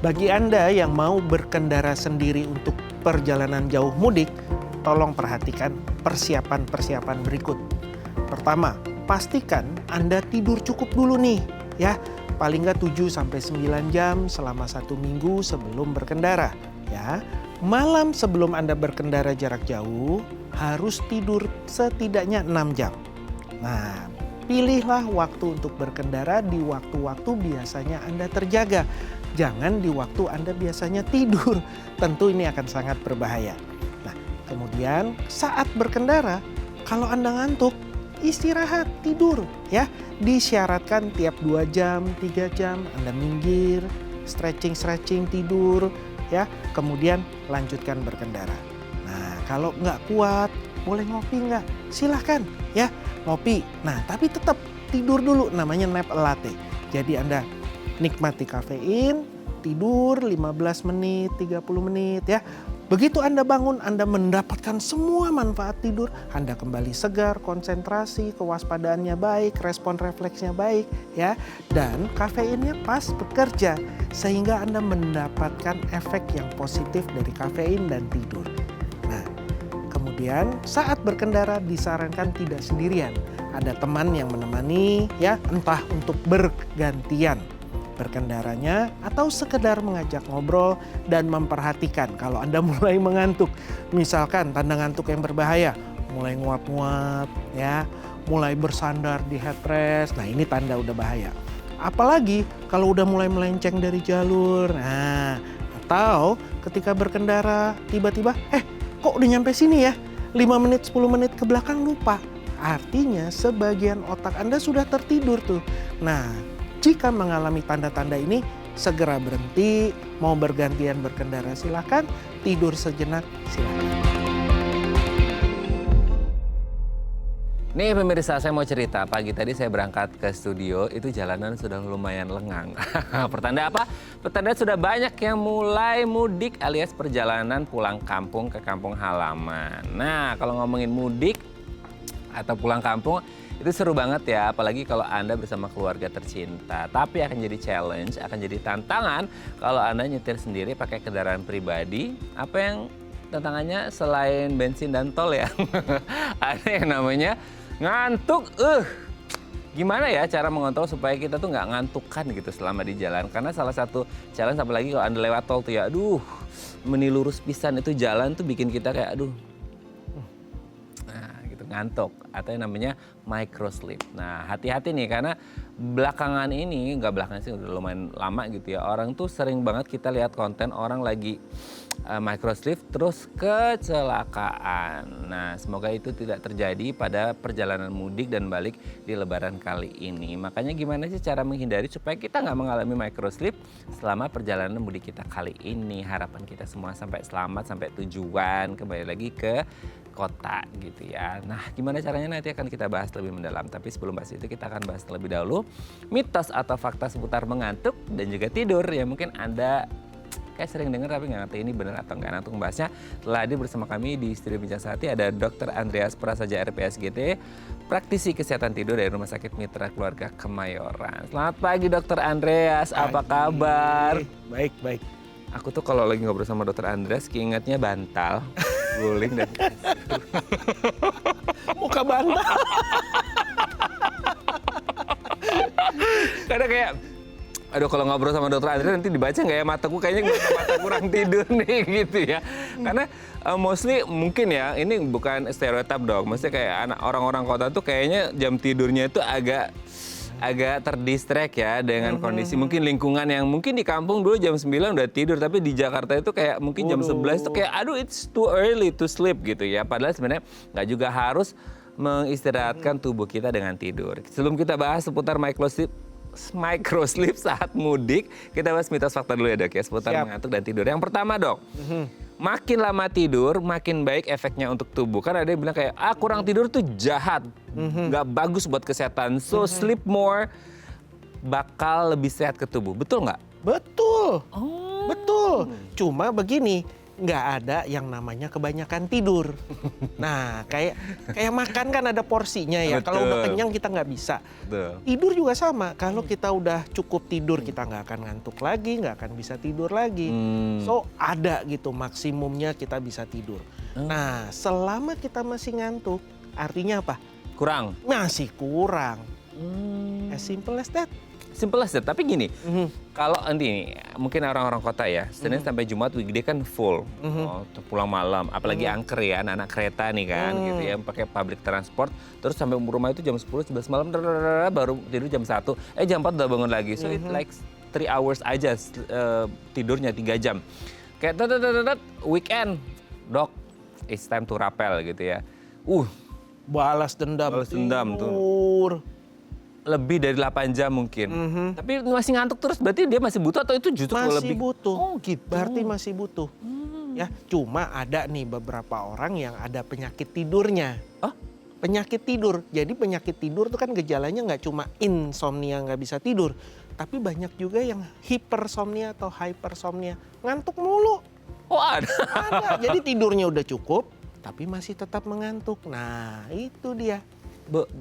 Bagi Anda yang mau berkendara sendiri untuk perjalanan jauh mudik, tolong perhatikan persiapan-persiapan berikut. Pertama, pastikan Anda tidur cukup dulu nih, ya. Paling nggak 7-9 jam selama 1 minggu sebelum berkendara, ya. Malam sebelum Anda berkendara jarak jauh, harus tidur setidaknya 6 jam. Nah, pilihlah waktu untuk berkendara di waktu-waktu biasanya Anda terjaga. Jangan di waktu Anda biasanya tidur. Tentu ini akan sangat berbahaya. Nah, kemudian saat berkendara, kalau Anda ngantuk, istirahat, tidur ya. Disyaratkan tiap 2 jam, 3 jam Anda minggir, stretching, tidur ya. Kemudian lanjutkan berkendara. Nah, kalau nggak kuat, boleh ngopi nggak? Silahkan ya, ngopi. Nah, tapi tetap tidur dulu, namanya nap latte. Jadi Anda nikmati kafein, tidur 15 menit, 30 menit ya. Begitu Anda bangun, Anda mendapatkan semua manfaat tidur. Anda kembali segar, konsentrasi, kewaspadaannya baik, respon refleksnya baik ya. Dan kafeinnya pas bekerja sehingga Anda mendapatkan efek yang positif dari kafein dan tidur. Nah, kemudian saat berkendara disarankan tidak sendirian. Ada teman yang menemani ya, entah untuk bergantian berkendaranya atau sekedar mengajak ngobrol dan memperhatikan kalau Anda mulai mengantuk. Misalkan tanda ngantuk yang berbahaya, mulai nguap-nguap ya, mulai bersandar di headrest. Nah, ini tanda udah bahaya. Apalagi kalau udah mulai melenceng dari jalur. Nah, atau ketika berkendara tiba-tiba kok udah nyampe sini ya? 5 menit 10 menit ke belakang lupa. Artinya sebagian otak Anda sudah tertidur tuh. Nah, jika mengalami tanda-tanda ini, segera berhenti, mau bergantian berkendara silakan, tidur sejenak silakan. Nih pemirsa, saya mau cerita. Pagi tadi saya berangkat ke studio, itu jalanan sudah lumayan lengang. Pertanda apa? Pertanda sudah banyak yang mulai mudik alias perjalanan pulang kampung ke kampung halaman. Nah, kalau ngomongin mudik atau pulang kampung, itu seru banget ya, apalagi kalau Anda bersama keluarga tercinta. Tapi akan jadi challenge, akan jadi tantangan kalau Anda nyetir sendiri pakai kendaraan pribadi. Apa yang tantangannya selain bensin dan tol ya? Ada yang namanya ngantuk. Gimana ya cara mengontrol supaya kita tuh nggak ngantukan gitu selama di jalan. Karena salah satu challenge, apalagi kalau Anda lewat tol tuh ya, meni lurus pisan itu jalan tuh bikin kita kayak ngantuk, atau yang namanya micro sleep. Nah, hati-hati nih karena belakangan ini, nggak belakangan sih udah lumayan lama gitu ya, orang tuh sering banget kita lihat konten orang lagi micro sleep terus kecelakaan. Nah, semoga itu tidak terjadi pada perjalanan mudik dan balik di Lebaran kali ini. Makanya gimana sih cara menghindari supaya kita nggak mengalami micro sleep selama perjalanan mudik kita kali ini. Harapan kita semua sampai selamat, sampai tujuan, kembali lagi ke kota gitu ya. Nah, gimana caranya nanti akan kita bahas lebih mendalam. Tapi sebelum bahas itu kita akan bahas terlebih dahulu mitos atau fakta seputar mengantuk dan juga tidur yang mungkin Anda kayak sering dengar tapi nggak ngerti ini benar atau nggak. Nanti membahasnya telah hadir bersama kami di Studio Bincang Sehati ada Dr. Andreas Prasaja RPSGT, praktisi kesehatan tidur dari Rumah Sakit Mitra Keluarga Kemayoran. Selamat pagi Dr. Andreas, apa kabar? Baik. Aku tuh kalau lagi ngobrol sama Dr. Andreas keingetnya bantal, guling dan Muka bantal. Karena kayak, aduh kalau ngobrol sama Dr. Andreas nanti dibaca nggak ya mataku, kayaknya mata kurang tidur nih gitu ya. Karena mostly mungkin ya, ini bukan stereotip dong, maksudnya kayak anak orang-orang kota tuh kayaknya jam tidurnya itu agak terdistract ya dengan kondisi mungkin lingkungan yang mungkin di kampung dulu jam 9 udah tidur, tapi di Jakarta itu kayak mungkin jam 11 itu kayak it's too early to sleep gitu ya. Padahal sebenarnya nggak juga harus mengistirahatkan tubuh kita dengan tidur. Sebelum kita bahas seputar micro sleep saat mudik, kita bahas mitos fakta dulu ya Dok ya, seputar mengantuk dan tidur. Yang pertama Dok, makin lama tidur, makin baik efeknya untuk tubuh. Kan ada yang bilang kayak, kurang tidur tuh jahat, nggak bagus buat kesehatan. So sleep more bakal lebih sehat ke tubuh. Betul nggak? Betul. Betul. Cuma begini, nggak ada yang namanya kebanyakan tidur. Nah, kayak makan kan ada porsinya ya. Kalau udah Betul. kenyang kita nggak bisa. Betul. Tidur juga sama. Kalau kita udah cukup tidur, kita nggak akan ngantuk lagi, nggak akan bisa tidur lagi. So, ada gitu maksimumnya kita bisa tidur. Nah, selama kita masih ngantuk, artinya apa? Kurang. Masih kurang. As simple as that. Simple as that. Tapi gini, kalau nanti mungkin orang-orang kota ya, Senin sampai Jumat weekday kan full, pulang malam, apalagi angker ya, anak-anak kereta nih kan, gitu ya, pakai public transport, terus sampai rumah itu jam 10, 11 malam, baru tidur jam 1, jam 4 udah bangun lagi, so it like 3 hours aja tidurnya 3 jam. Kayak weekend, dok, it's time to rapel gitu ya. Balas dendam. Balas dendam tuh. Tidur. Lebih dari 8 jam mungkin. Tapi masih ngantuk terus, berarti dia masih butuh atau itu justru Masih lebih? butuh. Oh gitu. Berarti masih butuh. Ya, cuma ada nih beberapa orang yang ada penyakit tidurnya. Oh? Penyakit tidur. Jadi penyakit tidur itu kan gejalanya nggak cuma insomnia, nggak bisa tidur. Tapi banyak juga yang hipersomnia atau hypersomnia. Ngantuk mulu. Oh ada? Ada. Jadi tidurnya udah cukup, tapi masih tetap mengantuk. Nah, itu dia.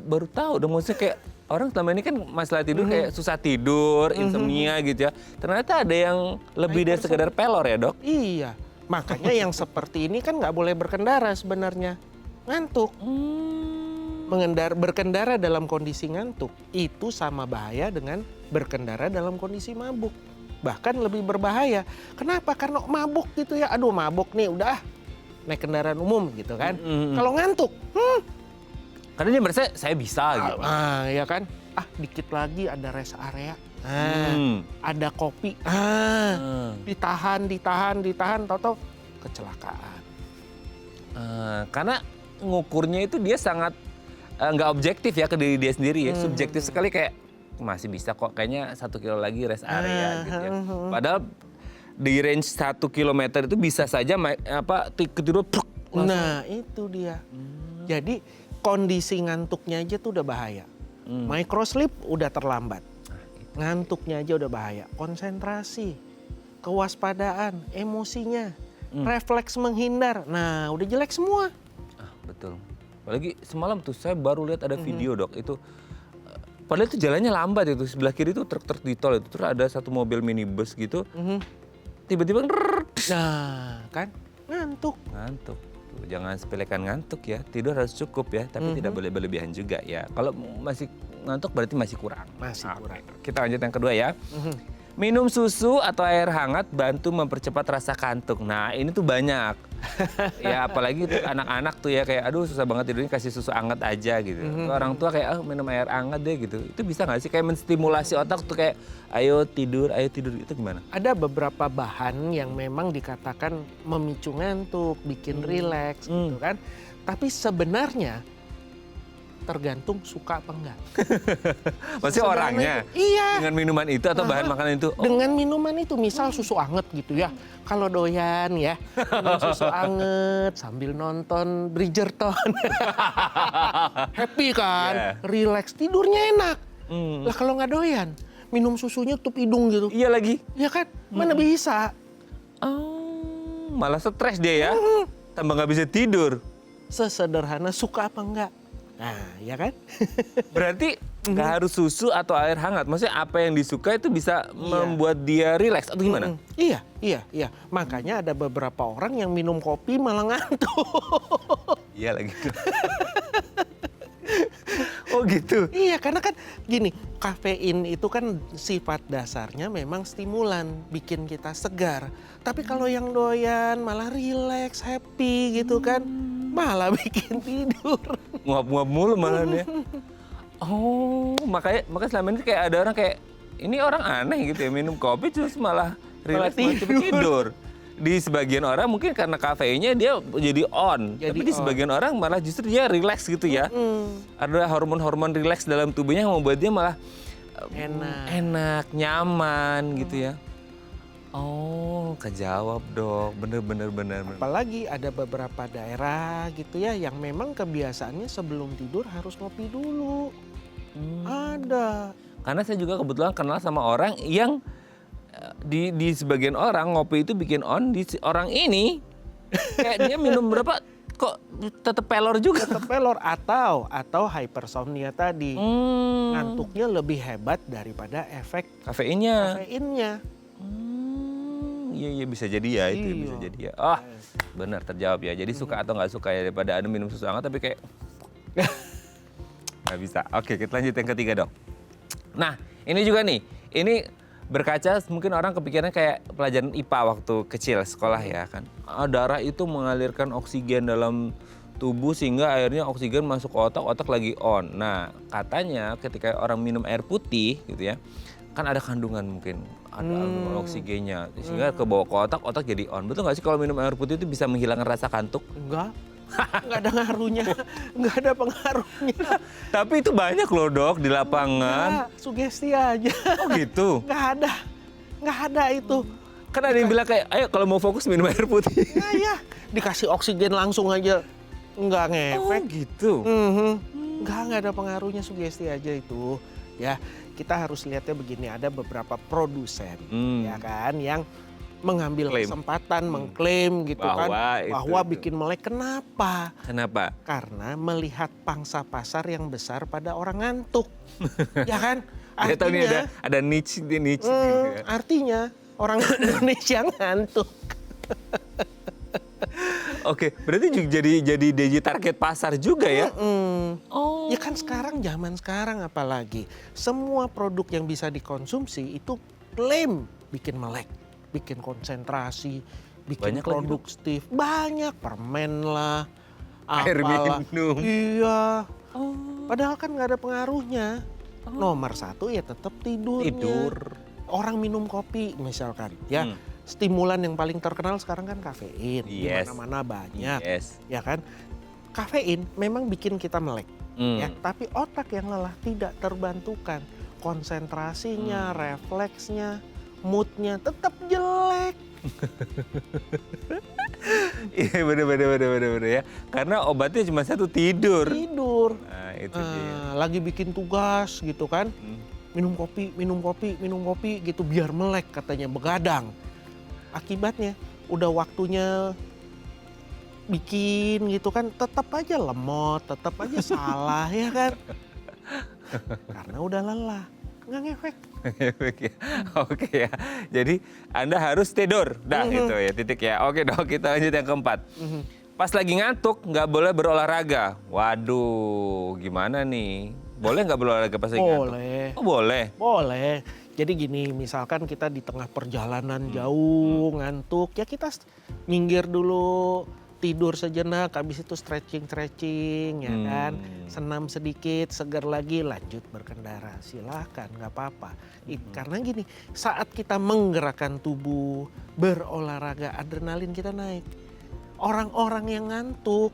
Baru tahu dong, maksudnya kayak orang selama ini kan masalah tidur kayak susah tidur, insomnia gitu ya. Ternyata ada yang lebih dari sekedar pelor ya dok? Iya. Makanya yang seperti ini kan nggak boleh berkendara sebenarnya. Ngantuk. Berkendara dalam kondisi ngantuk itu sama bahaya dengan berkendara dalam kondisi mabuk. Bahkan lebih berbahaya. Kenapa? Karena mabuk gitu ya. Aduh mabuk nih udah naik kendaraan umum gitu kan. Kalau ngantuk, Karena dia merasa saya bisa gitu. ya kan. Dikit lagi ada rest area. Ada kopi. Ditahan, tahu-tahu kecelakaan. Karena ngukurnya itu dia sangat nggak objektif ya ke diri dia sendiri ya. Subjektif sekali, kayak masih bisa kok, kayaknya 1 kilo lagi rest area gitu ya. Padahal di range 1 kilometer itu bisa saja ketidur langsung. Nah itu dia. Jadi kondisi ngantuknya aja tuh udah bahaya. Microsleep udah terlambat. Ngantuknya aja udah bahaya. Konsentrasi, kewaspadaan, emosinya, refleks menghindar. Nah udah jelek semua. Betul. Apalagi semalam tuh saya baru lihat ada video dok, itu padahal itu jalannya lambat itu, sebelah kiri itu truk-truk di tol itu, terus ada satu mobil minibus gitu, tiba-tiba Nah kan ngantuk. ngantuk. Tuh, jangan sepelekan ngantuk ya, tidur harus cukup ya, tapi tidak boleh berlebihan juga ya. Kalau masih ngantuk berarti masih kurang. Masih Oke. kurang. Kita lanjut yang kedua ya. Minum susu atau air hangat bantu mempercepat rasa kantuk. Nah ini tuh banyak. Ya apalagi tuh anak-anak tuh ya kayak aduh susah banget tidurnya, kasih susu hangat aja gitu. Tuh orang tua kayak minum air hangat deh gitu. Itu bisa nggak sih kayak menstimulasi otak tuh kayak ayo tidur itu gimana? Ada beberapa bahan yang memang dikatakan memicu ngantuk, bikin rileks gitu kan. Tapi sebenarnya tergantung suka apa enggak. Maksudnya orangnya? Iya. Dengan minuman itu atau bahan makanan itu? Dengan minuman itu, misal susu anget gitu ya. Kalau doyan ya, minum susu anget sambil nonton Bridgerton. Happy kan, relax, tidurnya enak. Lah kalau nggak doyan, minum susunya tutup hidung gitu. Iya lagi. Ya kan, mana bisa. Malah stres dia ya. Tambah nggak bisa tidur. Sesederhana suka apa enggak. Nah, ya kan? Berarti nggak harus susu atau air hangat. Maksudnya apa yang disuka itu bisa membuat dia rileks atau gimana? Iya. Makanya ada beberapa orang yang minum kopi malah ngantuk. Iya lagi. Oh gitu? Iya, karena kan gini, kafein itu kan sifat dasarnya memang stimulan, bikin kita segar. Tapi kalau yang doyan malah rileks, happy gitu kan, malah bikin tidur. Nguap-nguap mulu malah dia. Oh, makanya selama ini kayak ada orang kayak, ini orang aneh gitu ya, minum kopi terus malah rileks, malah cepet tidur. Di sebagian orang mungkin karena kafeinnya dia jadi on, tapi di sebagian orang malah justru dia rileks gitu ya. Ada hormon-hormon rileks dalam tubuhnya yang membuat dia malah enak, nyaman gitu ya. Oh, kejawab dok, bener. Apalagi ada beberapa daerah gitu ya yang memang kebiasaannya sebelum tidur harus ngopi dulu. Ada. Karena saya juga kebetulan kenal sama orang yang di sebagian orang ngopi itu bikin on, orang ini kayak dia minum berapa kok tetap pelor juga. Tetap pelor atau hypersomnia tadi. Ngantuknya lebih hebat daripada efek Kafeinnya. Iya bisa jadi ya itu Iya. bisa jadi ya. Oh benar terjawab ya. Jadi suka atau nggak suka ya daripada Anda minum susu hangat tapi kayak nggak bisa. Oke kita lanjut yang ketiga dong. Nah ini juga nih, ini berkaca mungkin orang kepikirannya kayak pelajaran IPA waktu kecil sekolah ya kan. Darah itu mengalirkan oksigen dalam tubuh sehingga akhirnya oksigen masuk ke otak, otak lagi on. Nah katanya ketika orang minum air putih gitu ya, kan ada kandungan mungkin, ada kandungan oksigennya sehingga ke bawah ke otak, otak jadi on. Betul nggak sih kalau minum air putih itu bisa menghilangkan rasa kantuk? Enggak ada ngaruhnya, nggak ada pengaruhnya. Tapi itu banyak loh dok di lapangan. Enggak, sugesti aja. Oh gitu? Nggak ada itu. Kan ada yang bilang kayak, ayo kalau mau fokus minum air putih. Nah ya, dikasih oksigen langsung aja nggak ngefek. Oh gitu? Nggak ada pengaruhnya, sugesti aja itu. Ya, kita harus lihatnya begini, ada beberapa produsen ya kan yang mengambil kesempatan mengklaim gitu bahwa bikin melek. Kenapa? Karena melihat pangsa pasar yang besar pada orang ngantuk. Ya kan? Dia tahu nih ada niche gitu ya. Artinya orang Indonesia ngantuk. Oke, berarti juga jadi target pasar juga ya? Oh. Ya kan zaman sekarang apalagi semua produk yang bisa dikonsumsi itu klaim bikin melek, bikin konsentrasi, bikin banyak produktif, banyak permen lah, air apalah. minum. Iya. Padahal kan nggak ada pengaruhnya. Nomor satu ya tetap tidurnya. Tidur. Orang minum kopi misalkan, ya stimulan yang paling terkenal sekarang kan kafein. Di mana-mana banyak, ya kan? Kafein memang bikin kita melek, ya. Tapi otak yang lelah tidak terbantukan. Konsentrasinya, refleksnya, moodnya tetap jelek. Iya bener ya. Karena obatnya cuma satu, tidur. Nah, itu dia. Lagi bikin tugas gitu kan. Minum kopi gitu biar melek katanya, begadang. Akibatnya udah waktunya bikin gitu kan tetap aja lemot, tetap aja salah ya kan. Karena udah lelah, nggak ngefek. Ya. Oke ya. Jadi Anda harus tidur. Dah itu ya titik ya. Oke dok, kita lanjut yang keempat. Pas lagi ngantuk nggak boleh berolahraga. Waduh, gimana nih? Boleh nggak berolahraga pas lagi ngantuk? Boleh. Oh boleh? Boleh. Jadi gini, misalkan kita di tengah perjalanan jauh, ngantuk, ya kita minggir dulu, tidur sejenak, habis itu stretching ya kan. Senam sedikit, segar lagi, lanjut berkendara. Silahkan, nggak apa-apa. Karena gini, saat kita menggerakkan tubuh, berolahraga, adrenalin kita naik. Orang-orang yang ngantuk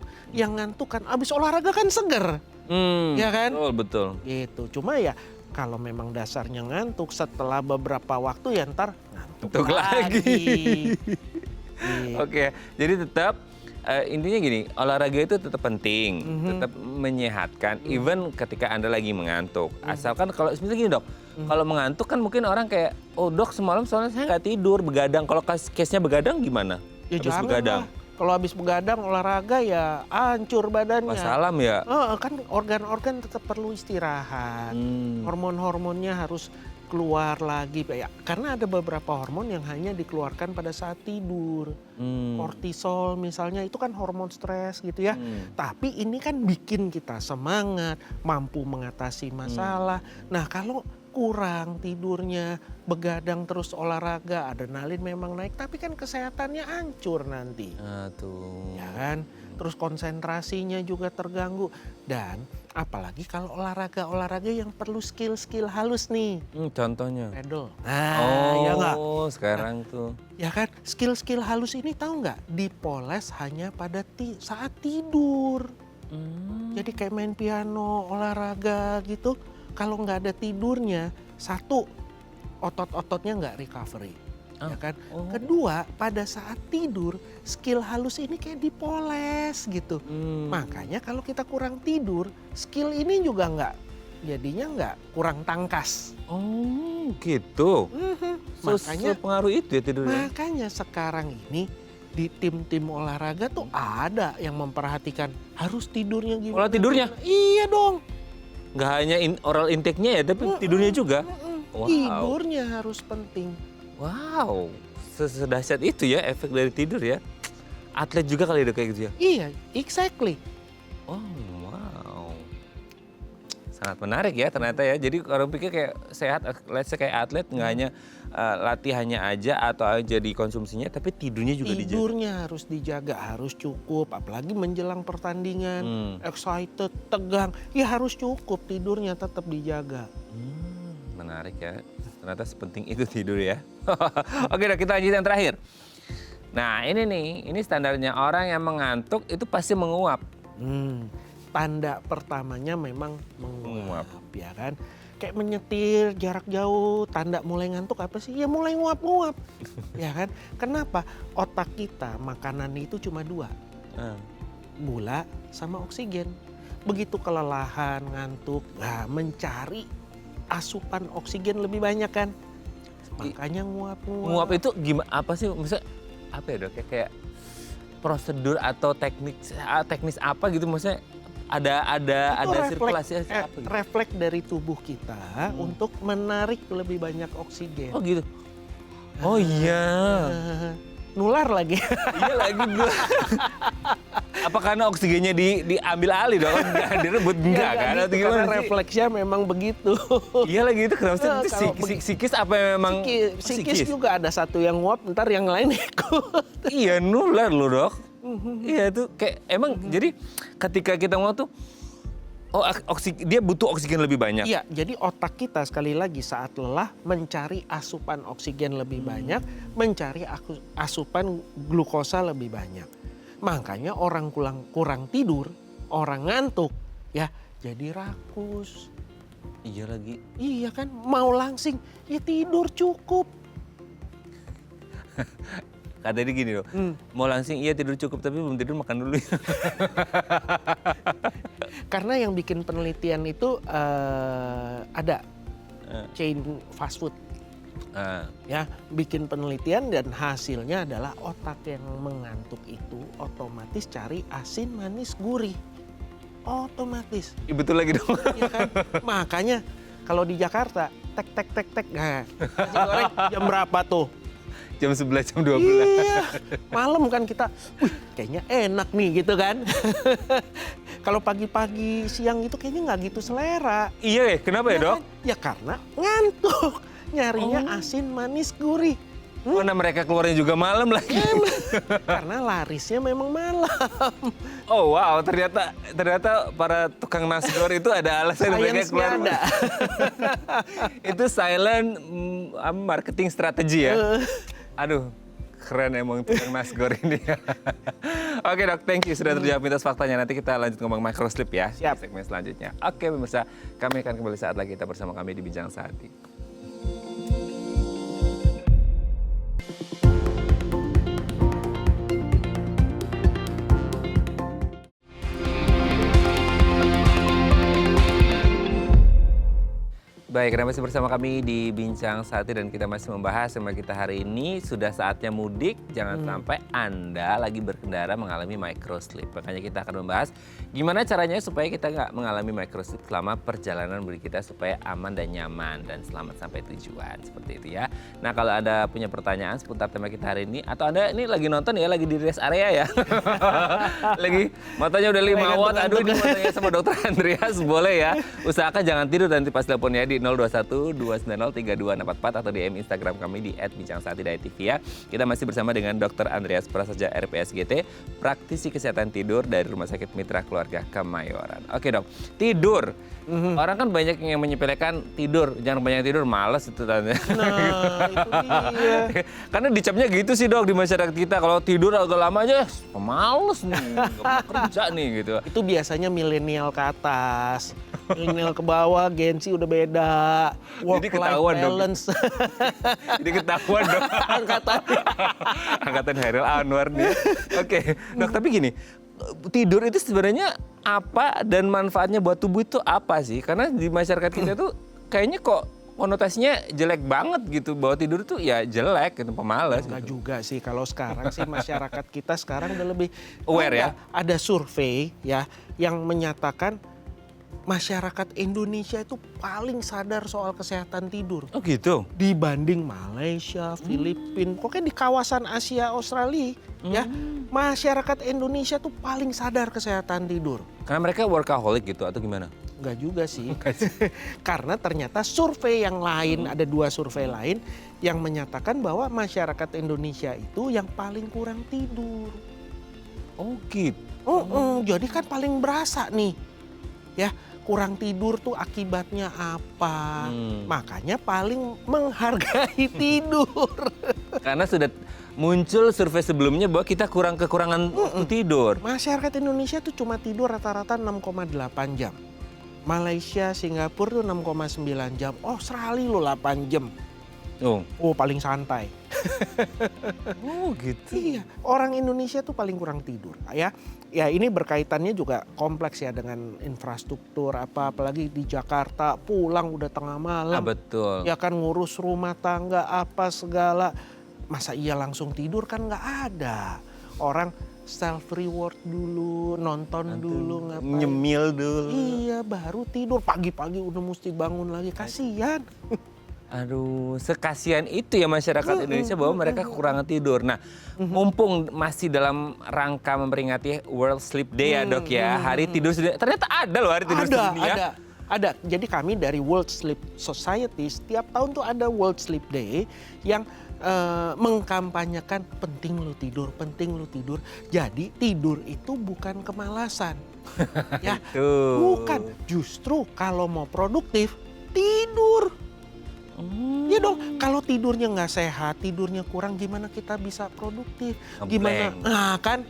kan abis olahraga kan seger. Ya kan? Betul. Gitu. Cuma ya kalau memang dasarnya ngantuk, setelah beberapa waktu ya ntar ngantuk lagi. Oke, jadi tetap intinya gini, olahraga itu tetap penting, tetap menyehatkan, even ketika Anda lagi mengantuk. Asalkan kalau misalnya gini dok, kalau mengantuk kan mungkin orang kayak, oh dok semalam soalnya saya nggak tidur, begadang. Kalau case-nya begadang gimana? Ya habis jangan begadang. lah. Kalau habis begadang olahraga ya hancur badannya. Wassalam ya. Kan organ-organ tetap perlu istirahat. Hormon-hormonnya harus keluar lagi ya. Karena ada beberapa hormon yang hanya dikeluarkan pada saat tidur. Kortisol misalnya itu kan hormon stres gitu ya. Tapi ini kan bikin kita semangat, mampu mengatasi masalah. Nah kalau kurang tidurnya, begadang terus olahraga, adrenalin memang naik, tapi kan kesehatannya hancur nanti. Ya kan? Terus konsentrasinya juga terganggu. Dan apalagi kalau olahraga yang perlu skill-skill halus nih. Contohnya? Pedal. Ya nggak? Sekarang tuh. Ya kan? Skill-skill halus ini tahu nggak? Dipoles hanya pada saat tidur. Jadi kayak main piano, olahraga gitu. Kalau nggak ada tidurnya, satu, otot-ototnya nggak recovery. Ya kan? Kedua, pada saat tidur, skill halus ini kayak dipoles gitu. Makanya kalau kita kurang tidur, skill ini juga jadinya nggak kurang tangkas. Oh gitu. Makanya Pengaruh itu ya tidurnya. Makanya sekarang ini di tim-tim olahraga tuh ada yang memperhatikan harus tidurnya gimana. Pola tidurnya? Iya dong. Nggak hanya oral intake-nya ya, tapi tidurnya juga. Wow. Tidurnya harus penting. Wow, sedahsyat itu ya efek dari tidur ya. Atlet juga kali ada kayak gitu ya. Iya, exactly. Oh wow, sangat menarik ya ternyata ya. Jadi orang pikir kayak sehat, let's say kayak atlet nggak hanya latihannya aja atau aja dikonsumsinya, tapi tidurnya juga dijaga. Tidurnya harus dijaga, harus cukup. Apalagi menjelang pertandingan, excited, tegang, ya harus cukup tidurnya tetap dijaga. Menarik ya, ternyata sepenting itu tidur ya. Oke, nah kita lanjut yang terakhir. Nah ini nih, ini standarnya orang yang mengantuk itu pasti menguap. Tanda pertamanya memang menguap, ya kan? Kayak menyetir jarak jauh, tanda mulai ngantuk apa sih? Ya mulai nguap-nguap, ya kan? Kenapa? Otak kita makanan itu cuma 2, gula sama oksigen. Begitu kelelahan, ngantuk, nah mencari asupan oksigen lebih banyak kan? Makanya nguap-nguap. Nguap itu gimana? Apa sih? Maksudnya apa ya dok? Kayak prosedur atau teknis apa gitu? Maksudnya ada sirkulasi apa gitu? Refleks dari tubuh kita untuk menarik lebih banyak oksigen. Oh gitu. Oh iya. Nular lagi. Iya lagi gue. Apa karena oksigennya diambil alih dong? Direbut enggak kan? Gitu, karena refleksnya memang begitu. Iya lagi itu kenapa sih? Itu psikis apa memang? Psikis juga ada satu yang nguap, ntar yang lain ikut. Iya nular loh dok. Iya itu kayak emang jadi ketika kita nguap tuh dia butuh oksigen lebih banyak. Iya, jadi otak kita sekali lagi saat lelah mencari asupan oksigen lebih banyak, mencari asupan glukosa lebih banyak. Makanya orang kurang tidur, orang ngantuk, ya jadi rakus. Iya lagi. Iya kan, mau langsing, ya tidur cukup. Kata dia gini loh, mau langsing iya tidur cukup tapi belum tidur makan dulu. Karena yang bikin penelitian itu ada chain fast food. Ya, bikin penelitian dan hasilnya adalah otak yang mengantuk itu otomatis cari asin, manis, gurih. Otomatis. Iya betul lagi dong. Ya kan? Makanya kalau di Jakarta tek. Nah, nasi goreng jam berapa tuh? Jam 11, jam 12. Iya, malam kan kita, kayaknya enak nih gitu kan. Kalau pagi-pagi siang itu kayaknya nggak gitu selera. Iya ya, kenapa ya dok? Kan? Ya karena ngantuk, nyarinya asin, manis, gurih. Karena mereka keluarnya juga malam lagi. Karena larisnya memang malam. Oh wow, ternyata para tukang nasi goreng itu ada alasan mereka keluar. Ada. Itu silent marketing strategi ya. Aduh, keren emang tukang nasi goreng dia. Oke dok, thank you sudah terjawab mitos faktanya. Nanti kita lanjut ngomong microslip ya. Siap. Di segmen selanjutnya. Oke pemirsa, kami akan kembali saat lagi kita bersama kami di Bincang Sehati. Baik, Anda masih bersama kami di Bincang Sehati dan kita masih membahas tema kita hari ini sudah saatnya mudik. Jangan sampai Anda lagi berkendara mengalami microslip. Makanya kita akan membahas gimana caranya supaya kita nggak mengalami microslip selama perjalanan mudik kita supaya aman dan nyaman dan selamat sampai tujuan. Seperti itu ya. Nah kalau Anda punya pertanyaan seputar tema kita hari ini atau Anda ini lagi nonton ya, lagi di rest area ya. Lagi matanya udah 5 watt, aduh ini matanya sama dokter Andreas, boleh ya. Usahakan jangan tidur nanti pas telepon ya di 021 290 3244 atau DM Instagram kami di @bincang_sehati_tv ya. Kita masih bersama dengan Dr. Andreas Prasaja RPSGT, praktisi kesehatan tidur dari Rumah Sakit Mitra Keluarga Kemayoran. Oke dok, tidur. Orang kan banyak yang menyepelekan tidur, jangan banyak tidur, malas itu tanya. Nah, itu dia. Karena dicapnya gitu sih dok di masyarakat kita, kalau tidur agak lama aja, males nih, nggak mau kerja nih gitu. Itu biasanya milenial ke atas, milenial ke bawah, Gen Z udah beda. Work-life balance. Jadi ketahuan dong. Angkatannya. Angkatan Hairil Anwar nih. Oke, dok tapi gini, tidur itu sebenarnya apa dan manfaatnya buat tubuh itu apa sih? Karena di masyarakat kita tuh kayaknya kok konotasinya jelek banget gitu, bahwa tidur tuh ya jelek gitu, pemalas Enggak gitu. juga sih, kalau sekarang sih masyarakat kita sekarang udah lebih Aware ya? Ada survei ya yang menyatakan masyarakat Indonesia itu paling sadar soal kesehatan tidur Oh gitu? dibanding Malaysia, Filipina, pokoknya di kawasan Asia, Australia ya. Masyarakat Indonesia tuh paling sadar kesehatan tidur. Karena mereka workaholic gitu atau gimana? Enggak juga sih. Karena ternyata survei yang lain, ada 2 survei lain yang menyatakan bahwa masyarakat Indonesia itu yang paling kurang tidur. Oh gitu. Jadi kan paling berasa nih. Ya, kurang tidur tuh akibatnya apa? Makanya paling menghargai tidur. Karena sudah muncul survei sebelumnya bahwa kita kekurangan waktu tidur. Masyarakat Indonesia tuh cuma tidur rata-rata 6,8 jam. Malaysia, Singapura tuh 6,9 jam. Australia lo 8 jam. Oh, paling santai. Oh gitu. Iya, orang Indonesia tuh paling kurang tidur ya. Ya ini berkaitannya juga kompleks ya dengan infrastruktur apalagi di Jakarta pulang udah tengah malam. Betul. Ya kan ngurus rumah tangga apa segala. Masa iya langsung tidur kan nggak ada. Orang self reward dulu, nonton dulu, ngapain. Nyemil dulu. Iya, baru tidur pagi-pagi udah mesti bangun lagi, kasihan. Aduh, sekasian itu ya masyarakat Indonesia bahwa mereka kekurangan tidur. Nah, mumpung masih dalam rangka memperingati World Sleep Day ya dok ya, hari tidur sedunia. Ternyata ada loh hari tidur sedunia. Ada. Jadi kami dari World Sleep Society setiap tahun tuh ada World Sleep Day yang mengkampanyekan penting lu tidur, penting lu tidur. Jadi tidur itu bukan kemalasan. Ya, bukan. Justru kalau mau produktif, tidur. Ya dong, kalau tidurnya nggak sehat, tidurnya kurang, gimana kita bisa produktif? Gimana? Nah kan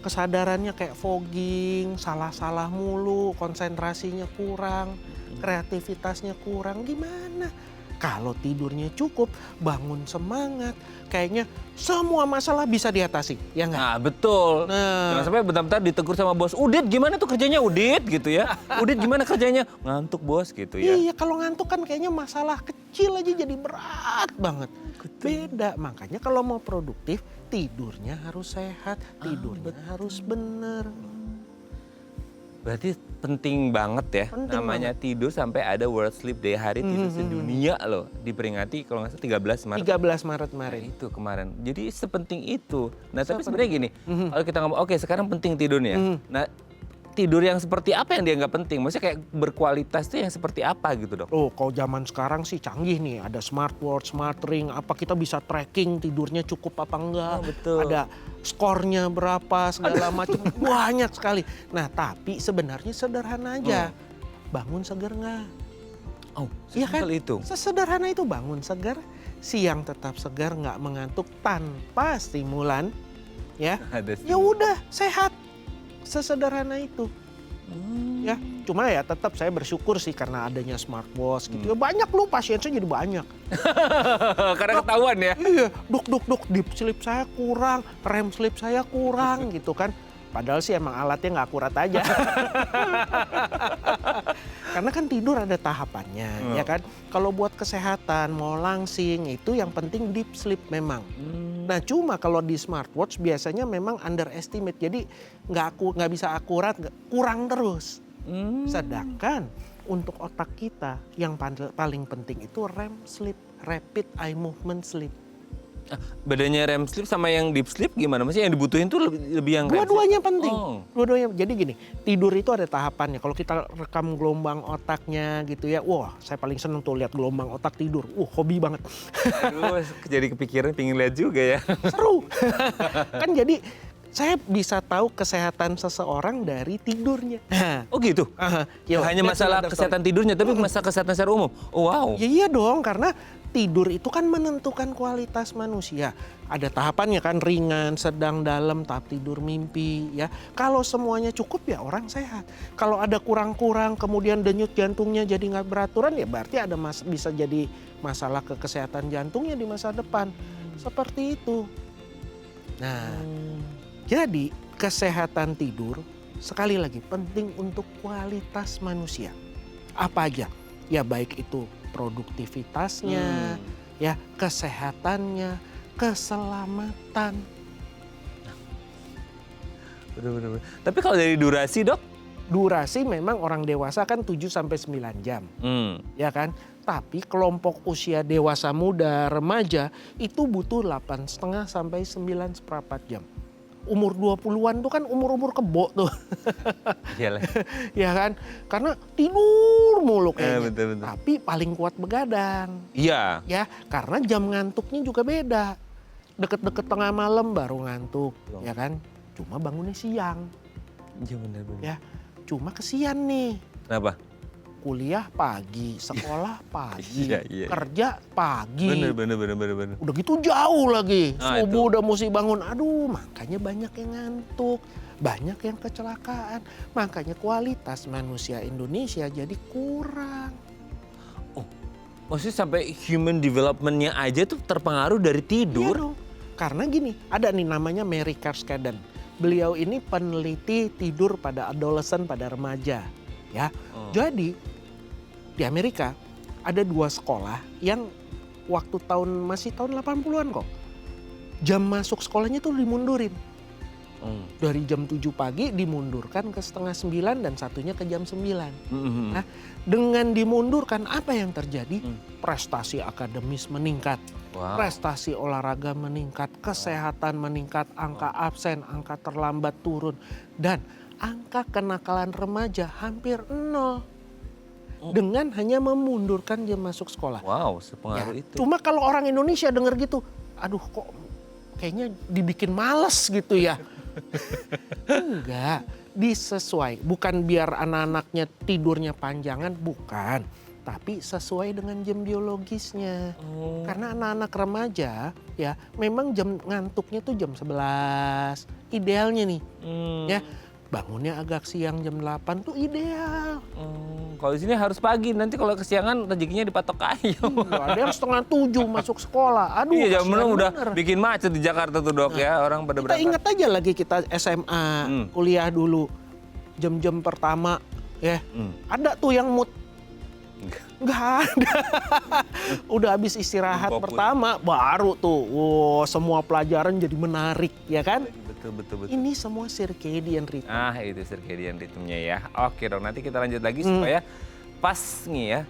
kesadarannya kayak fogging, salah-salah mulu, konsentrasinya kurang, kreativitasnya kurang, gimana? Kalau tidurnya cukup, bangun semangat, kayaknya semua masalah bisa diatasi, ya nggak? Nah betul. Nah. Jangan sampai bentar-bentar ditegur sama bos, Udit gimana tuh kerjanya Udit gitu ya. Udit gimana kerjanya? Ngantuk bos gitu ya. Iya, kalau ngantuk kan kayaknya masalah kecil aja jadi berat banget. Beda, makanya kalau mau produktif, tidurnya harus sehat, tidurnya harus bener. Berarti penting banget ya, Penting namanya tidur sampai ada World Sleep Day, hari tidur sedunia loh. Diperingati kalau nggak salah 13 Maret. 13 Maret kemarin. Nah, itu kemarin. Jadi sepenting itu. Nah tapi sebenarnya gini, kalau kita ngomong oke sekarang penting tidurnya. Nah tidur yang seperti apa yang dianggap penting? Maksudnya kayak berkualitas tuh yang seperti apa gitu dok? Oh, kalau zaman sekarang sih canggih nih, ada smartwatch, smart ring, apa kita bisa tracking tidurnya cukup apa enggak. Oh, betul. Ada skornya berapa, segala macam, banyak sekali. Nah, tapi sebenarnya sederhana aja. Bangun seger nggak? Oh, Iya kan? sesimpel itu. Sesederhana itu, bangun seger, siang tetap segar, nggak mengantuk tanpa stimulan, ya. Ada Ya udah, sehat. Sesederhana itu. Ya, cuma ya tetap saya bersyukur sih karena adanya smartwatch gitu. Ya banyak loh, pasien saya jadi banyak. Karena ketahuan ya. Iya, duk, deep sleep saya kurang, REM sleep saya kurang gitu kan. Padahal sih emang alatnya nggak akurat aja. Karena kan tidur ada tahapannya, ya kan. Kalau buat kesehatan mau langsing itu yang penting deep sleep memang. Nah cuma kalau di smartwatch biasanya memang underestimate, jadi nggak bisa akurat, kurang terus. Sedangkan untuk otak kita yang paling penting itu REM sleep, rapid eye movement sleep. Bedanya REM sleep sama yang deep sleep gimana? Maksudnya yang dibutuhin tuh lebih yang REM sleep? Dua-duanya penting. Oh. Dua-duanya. Jadi gini, tidur itu ada tahapannya. Kalau kita rekam gelombang otaknya gitu ya, wah saya paling seneng tuh lihat gelombang otak tidur. Hobi banget. Aduh, jadi kepikiran pengen lihat juga ya. Seru. Kan jadi saya bisa tahu kesehatan seseorang dari tidurnya. Oh gitu? Hanya masalah kesehatan tidurnya, tapi masalah kesehatan secara umum? Oh, wow. Ya iya dong, karena tidur itu kan menentukan kualitas manusia. Ada tahapannya kan, ringan, sedang, dalam, tahap tidur mimpi ya. Kalau semuanya cukup ya orang sehat. Kalau ada kurang-kurang kemudian denyut jantungnya jadi nggak beraturan ya berarti ada bisa jadi masalah ke kesehatan jantungnya di masa depan. Seperti itu. Nah, jadi kesehatan tidur sekali lagi penting untuk kualitas manusia. Apa aja? Ya baik itu produktivitasnya, ya kesehatannya, keselamatan. Bener. Tapi kalau dari durasi, Dok? Durasi memang orang dewasa kan 7 sampai 9 jam. Ya kan? Tapi kelompok usia dewasa muda, remaja itu butuh 8,5 sampai 9,4 jam. Umur 20-an tuh kan umur-umur kebo tuh. Iyalah. Ya kan? Karena tidur mulu kayaknya. Betul. Tapi paling kuat begadang. Iya. Ya, karena jam ngantuknya juga beda. Deket-deket tengah malam baru ngantuk, ya kan? Cuma bangunnya siang. Iya bener. Ya, cuma kesian nih. Kenapa? Kuliah pagi, sekolah pagi, Iya. kerja pagi. Bener. Udah gitu jauh lagi. Nah, Subuh udah mesti bangun. Aduh, makanya banyak yang ngantuk. Banyak yang kecelakaan. Makanya kualitas manusia Indonesia jadi kurang. Maksudnya sampai human development-nya aja tuh terpengaruh dari Iya tidur? dong. Karena gini, ada nih namanya Mary Carskaden. Beliau ini peneliti tidur pada adolescent, pada remaja. Ya, jadi di Amerika ada 2 sekolah yang waktu masih tahun 80-an kok. Jam masuk sekolahnya tuh dimundurin. Dari jam 7 pagi dimundurkan ke setengah 9 dan satunya ke jam 9. Nah, dengan dimundurkan apa yang terjadi? Prestasi akademis meningkat. Wow. Prestasi olahraga meningkat, kesehatan meningkat, angka absen, angka terlambat turun. Dan angka kenakalan remaja hampir 0. Dengan hanya memundurkan jam masuk sekolah. Wow, sepengaruh Ya, itu. cuma kalau orang Indonesia denger gitu, aduh kok kayaknya dibikin males gitu ya. Enggak, disesuai. Bukan biar anak-anaknya tidurnya panjangan, bukan. Tapi sesuai dengan jam biologisnya. Karena anak-anak remaja ya memang jam ngantuknya tuh jam 11. Idealnya nih ya bangunnya agak siang jam 8 tuh ideal. Kalau di sini harus pagi, nanti kalau kesiangan rezekinya dipatok ayam. Ada yang setengah 7 masuk sekolah. Aduh, Iya, jam 6 udah bener. bikin macet di Jakarta tuh, Dok, ya. Orang pada Kita berangkat. ingat aja lagi kita SMA, kuliah dulu. Jam-jam pertama ya. Ada tuh yang mood. Nggak ada. Udah habis istirahat Fokus. pertama baru tuh. Wow, semua pelajaran jadi menarik ya kan. Betul. Ini semua circadian rhythm. Itu circadian ritmenya ya. Oke, Dok, nanti kita lanjut lagi supaya pas nih ya.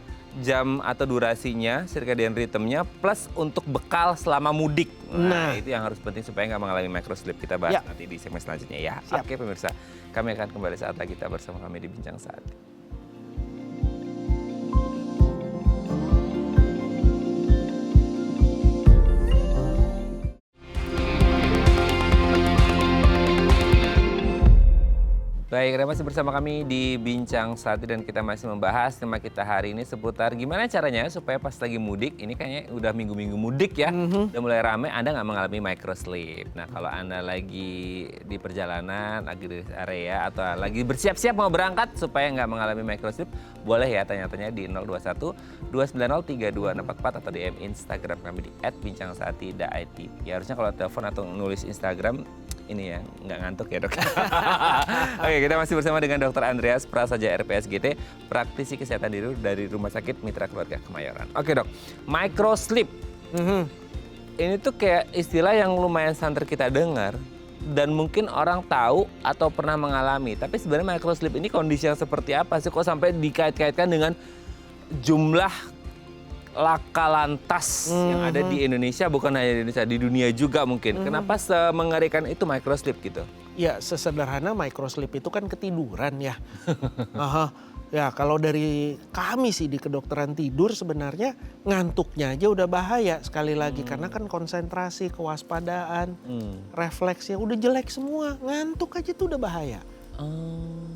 Jam atau durasinya, circadian ritmenya plus untuk bekal selama mudik. Nah. Itu yang harus penting supaya nggak mengalami microsleep. Kita bahas Ya. nanti di segmen selanjutnya ya. Siap. Oke, pemirsa. Kami akan kembali saat lagi, kita bersama kami di Bincang Saat. Baik, Anda masih bersama kami di Bincang Sati dan kita masih membahas tema kita hari ini seputar gimana caranya supaya pas lagi mudik, ini kayaknya udah minggu-minggu mudik ya, udah mulai ramai, Anda nggak mengalami microsleep. Nah, kalau Anda lagi di perjalanan, lagi di area atau lagi bersiap-siap mau berangkat supaya nggak mengalami microsleep, boleh ya tanya-tanya di 021 290 3244 atau DM Instagram kami di @bincangsati.id. Ya harusnya kalau telepon atau nulis Instagram ini ya, nggak ngantuk ya, Dok. Oke, kita masih bersama dengan Dr. Andreas Prasaja RPSGT, praktisi kesehatan tidur dari Rumah Sakit Mitra Keluarga Kemayoran. Oke, Dok, microsleep. Ini tuh kayak istilah yang lumayan santer kita dengar dan mungkin orang tahu atau pernah mengalami. Tapi sebenarnya microsleep ini kondisi yang seperti apa sih? Kok sampai dikait-kaitkan dengan jumlah laka lantas yang ada di Indonesia, bukan hanya di Indonesia, di dunia juga mungkin. Kenapa semengerikan itu microsleep gitu? Ya sesederhana microsleep itu kan ketiduran ya. Aha. Ya kalau dari kami sih di kedokteran tidur sebenarnya ngantuknya aja udah bahaya sekali lagi. Karena kan konsentrasi, kewaspadaan, refleksnya udah jelek semua. Ngantuk aja tuh udah bahaya.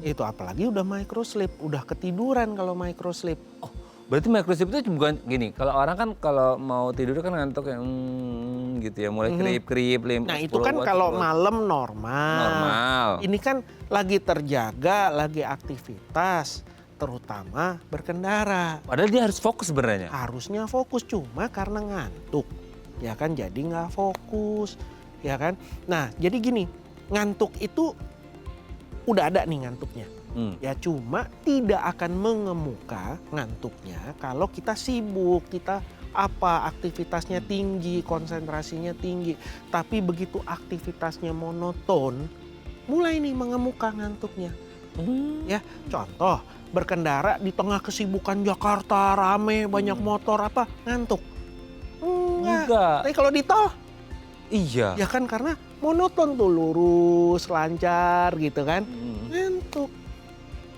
Itu apalagi udah microsleep, udah ketiduran kalau microsleep. Berarti microsleep itu bukan gini, kalau orang kan kalau mau tidur kan ngantuk yang gitu ya, mulai kerip-kerip. Nah itu kan kalau malam normal. Ini kan lagi terjaga, lagi aktivitas, terutama berkendara. Padahal dia harus fokus sebenarnya. Harusnya fokus, cuma karena ngantuk. Ya kan jadi nggak fokus. Ya kan. Nah jadi gini, ngantuk itu udah ada nih ngantuknya. Ya cuma tidak akan mengemuka ngantuknya kalau kita sibuk, kita aktivitasnya tinggi, konsentrasinya tinggi. Tapi begitu aktivitasnya monoton, mulai nih mengemuka ngantuknya. Ya, contoh berkendara di tengah kesibukan Jakarta, rame, banyak motor, ngantuk? Enggak. Tapi kalau di tol? Iya. Ya kan karena monoton tuh, lurus, lancar gitu kan. Ngantuk.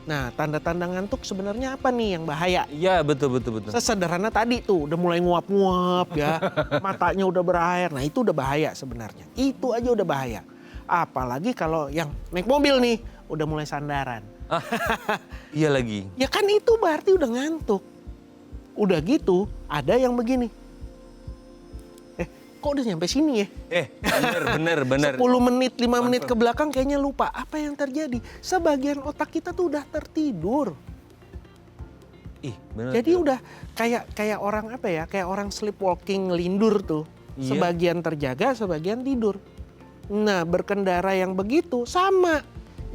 Nah, tanda-tanda ngantuk sebenarnya apa nih yang bahaya? Iya, betul. Sesederhana tadi tuh, udah mulai nguap-nguap ya, matanya udah berair. Nah, itu udah bahaya sebenarnya. Itu aja udah bahaya. Apalagi kalau yang naik mobil nih, udah mulai sandaran. Iya lagi. Ya kan itu berarti udah ngantuk. Udah gitu, ada yang begini. Kok udah nyampe sini ya? Bener. 10 menit, 5 menit ke belakang kayaknya lupa. Apa yang terjadi? Sebagian otak kita tuh udah tertidur. Bener. Jadi udah kayak orang kayak orang sleepwalking, lindur tuh. Iya. Sebagian terjaga, sebagian tidur. Nah, berkendara yang begitu sama.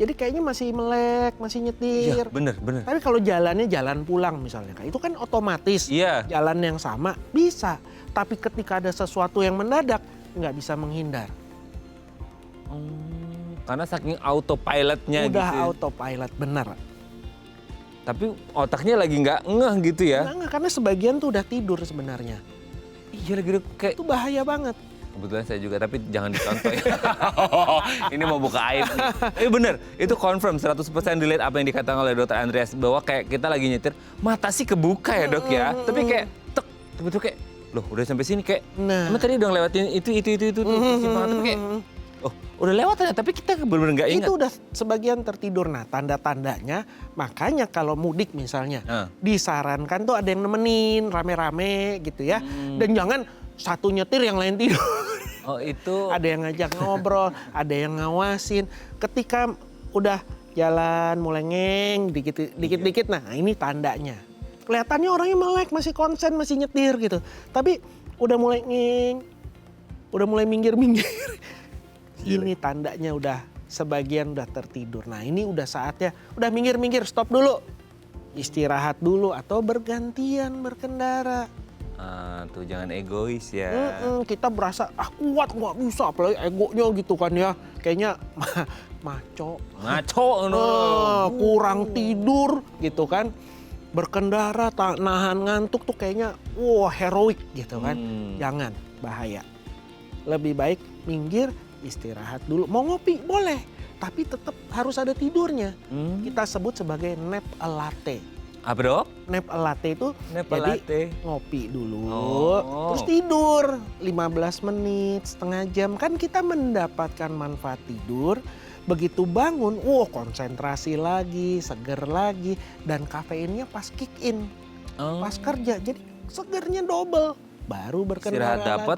Jadi kayaknya masih melek, masih nyetir. Iya, bener. Tapi kalau jalannya jalan pulang misalnya, itu kan otomatis. Iya. Jalan yang sama bisa. Tapi ketika ada sesuatu yang mendadak, nggak bisa menghindar. Karena saking autopilotnya Udah gitu. autopilot, benar. Tapi otaknya lagi nggak ngeh gitu ya. Nggak, karena sebagian tuh udah tidur sebenarnya. Iya lagi kayak. Itu bahaya banget. Kebetulan saya juga, tapi jangan dicontoh ya. Ini mau buka aib nih. Bener, itu confirm 100% relate apa yang dikatakan oleh Dr. Andreas. Bahwa kayak kita lagi nyetir, mata sih kebuka ya dok ya. Tapi kayak, betul kayak, loh udah sampai sini kayak, emang tadi udah ngelewatin itu, tapi kayak, oh udah lewat ya, tapi kita bener-bener nggak ingat. Itu udah sebagian tertidur. Nah, tanda-tandanya, makanya kalau mudik misalnya, disarankan tuh ada yang nemenin, rame-rame gitu ya. Dan jangan satu nyetir yang lain tidur. Oh itu. Ada yang ngajak ngobrol, ada yang ngawasin. Ketika udah jalan mulai ngeng, dikit-dikit, nah ini tandanya. Kelihatannya orangnya melek, masih konsen, masih nyetir gitu. Tapi udah mulai ngeng, udah mulai minggir-minggir. Ini tandanya udah sebagian udah tertidur. Nah ini udah saatnya, udah minggir-minggir, stop dulu. Istirahat dulu atau bergantian berkendara. Tuh jangan egois ya. Kita berasa kuat nggak bisa, apalagi egonya gitu kan ya. Kayaknya maco. Kurang tidur gitu kan. Berkendara nahan ngantuk tuh kayaknya heroik gitu kan. Jangan, bahaya. Lebih baik minggir, istirahat dulu. Mau ngopi boleh, tapi tetap harus ada tidurnya. Kita sebut sebagai nap latte. Apa dok? Nap latte itu ngopi dulu, terus tidur 15 menit, setengah jam. Kan kita mendapatkan manfaat tidur, begitu bangun, konsentrasi lagi, seger lagi. Dan kafeinnya pas kick in, pas kerja. Jadi segernya double. Baru berkendara dapat,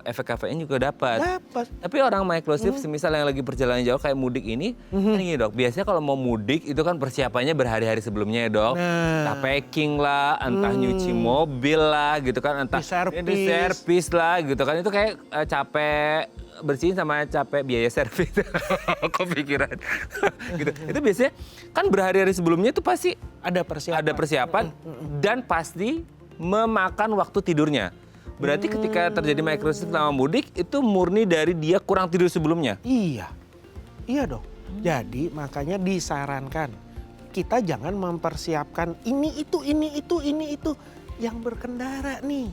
efek kafein juga dapat. Tapi orang microsleep semisal yang lagi perjalanan jauh kayak mudik ini, kan gini dok, biasanya kalau mau mudik itu kan persiapannya berhari-hari sebelumnya ya dok. Entah packing lah, entah nyuci mobil lah gitu kan, entah servis lah gitu kan. Itu kayak capek bersihin sama capek biaya servis. Kepikiran. Gitu. Itu biasanya kan berhari-hari sebelumnya itu pasti ada persiapan dan pasti memakan waktu tidurnya. Berarti ketika terjadi microsleep selama mudik itu murni dari dia kurang tidur sebelumnya. Iya dong. Jadi makanya disarankan kita jangan mempersiapkan ini itu. Yang berkendara nih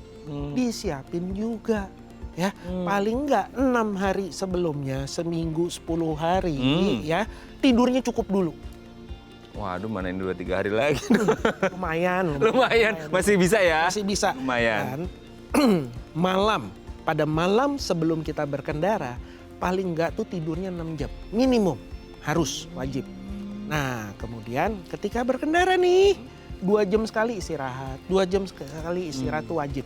disiapin juga ya. Paling enggak 6 hari sebelumnya, seminggu 10 hari ya, tidurnya cukup dulu. Waduh, mana ini 2-3 hari lagi. Lumayan. Masih bisa ya? Masih bisa. Lumayan. Dan pada malam sebelum kita berkendara, paling enggak tuh tidurnya 6 jam. Minimum, harus, wajib. Nah kemudian ketika berkendara nih, 2 jam sekali istirahat. 2 jam sekali istirahat tuh wajib.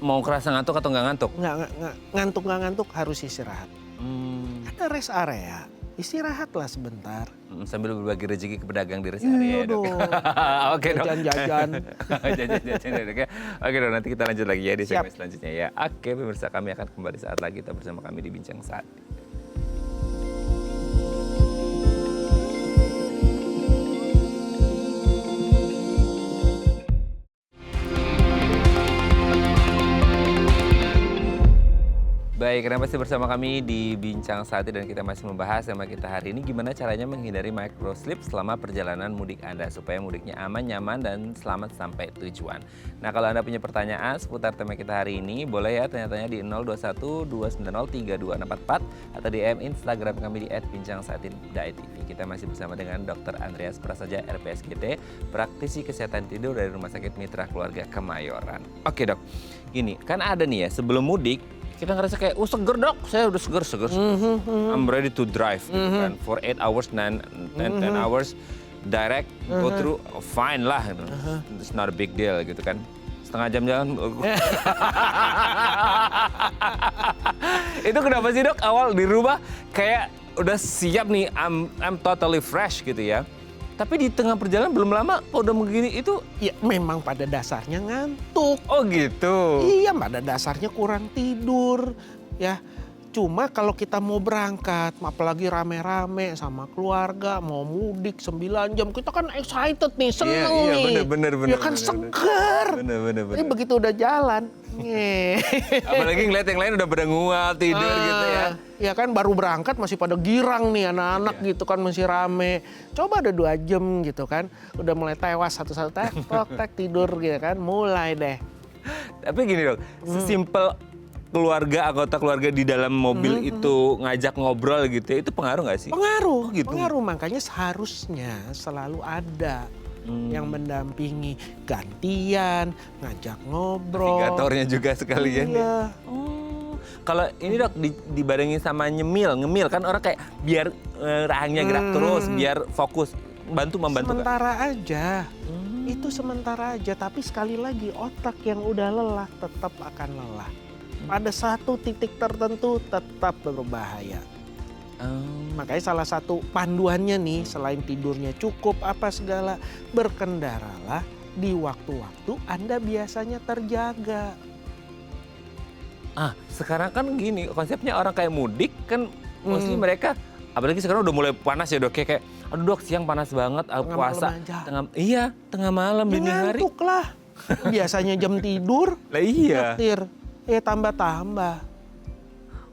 Mau kerasa ngantuk atau nggak ngantuk? Nggak ngantuk harus istirahat. Ada rest area. Istirahatlah sebentar. Sambil berbagi rezeki ke pedagang di rest area. Oke dok. Jajan-jajan. Oke dok, nanti kita lanjut lagi ya di segmen selanjutnya ya. Oke pemirsa, kami akan kembali saat lagi, kita bersama kami di Bincang Saat. Baik, karena masih bersama kami di Bincang Saat Ini dan kita masih membahas tema kita hari ini gimana caranya menghindari microslip selama perjalanan mudik Anda supaya mudiknya aman, nyaman, dan selamat sampai tujuan. Nah, kalau Anda punya pertanyaan seputar tema kita hari ini, boleh ya tanya-tanya di 021-290-3244 atau DM Instagram kami di @bincangsaatini.tv. Kita masih bersama dengan Dr. Andreas Prasaja, RPSGT, praktisi kesehatan tidur dari Rumah Sakit Mitra Keluarga Kemayoran. Oke dok, gini, kan ada nih ya sebelum mudik, kita ngerasa kayak, seger dok, saya udah seger. I'm ready to drive gitu kan. For 8 hours, 10 hours direct, go through, fine lah. Gitu. It's not a big deal gitu kan. Setengah jam jalan. Itu kenapa sih dok, awal di rumah kayak udah siap nih, I'm totally fresh gitu ya. Tapi di tengah perjalanan belum lama udah begini itu. Ya memang pada dasarnya ngantuk. Oh gitu. Iya, pada dasarnya kurang tidur ya. Cuma kalau kita mau berangkat, apalagi rame-rame sama keluarga, mau mudik 9 jam, kita kan excited nih, seneng nih. Bener. Ya kan seger. Bener. Ini begitu udah jalan. Apalagi ngeliat yang lain udah pada ngual, tidur gitu ya. Ya kan baru berangkat masih pada girang nih anak-anak gitu kan, masih rame. Coba ada 2 jam gitu kan, udah mulai tewas satu-satu tek tidur gitu kan, mulai deh. Tapi gini dok, sesimpel anggota keluarga di dalam mobil itu ngajak ngobrol gitu ya, itu pengaruh nggak sih? Pengaruh, gitu. pengaruh. Makanya seharusnya selalu ada yang mendampingi, gantian, ngajak ngobrol. Navigatornya juga sekalian. Iya. Kalau ini dok dibarengin sama ngemil kan orang kayak biar rahangnya gerak terus, biar fokus, membantu Sementara aja, itu sementara aja. Tapi sekali lagi otak yang udah lelah tetap akan lelah. Pada satu titik tertentu tetap berbahaya. Makanya salah satu panduannya nih, selain tidurnya cukup apa segala, berkendaralah di waktu-waktu Anda biasanya terjaga. Sekarang kan gini, konsepnya orang kayak mudik kan, mostly mereka, apalagi sekarang udah mulai panas ya dok, kayak aduh dok siang panas banget, puasa, tengah malam, dini hari. Ngantuk lah, biasanya jam tidur, Lah iya. nyetir, tambah-tambah.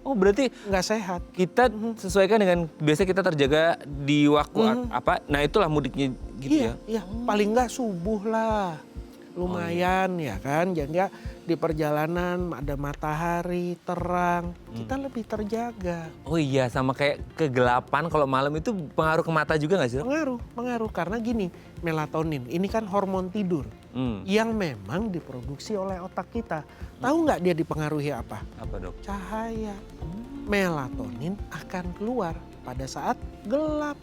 Oh berarti Nggak sehat. kita sesuaikan dengan biasa kita terjaga di waktu apa, nah itulah mudiknya gitu ya. Iya, paling nggak subuh lah. Lumayan ya kan, jadi di perjalanan ada matahari, terang, kita lebih terjaga. Oh iya, sama kayak kegelapan kalau malam itu pengaruh ke mata juga nggak sih? Pengaruh karena gini, melatonin ini kan hormon tidur yang memang diproduksi oleh otak kita. Tahu nggak dia dipengaruhi apa? Apa dok? Cahaya. Melatonin akan keluar pada saat gelap.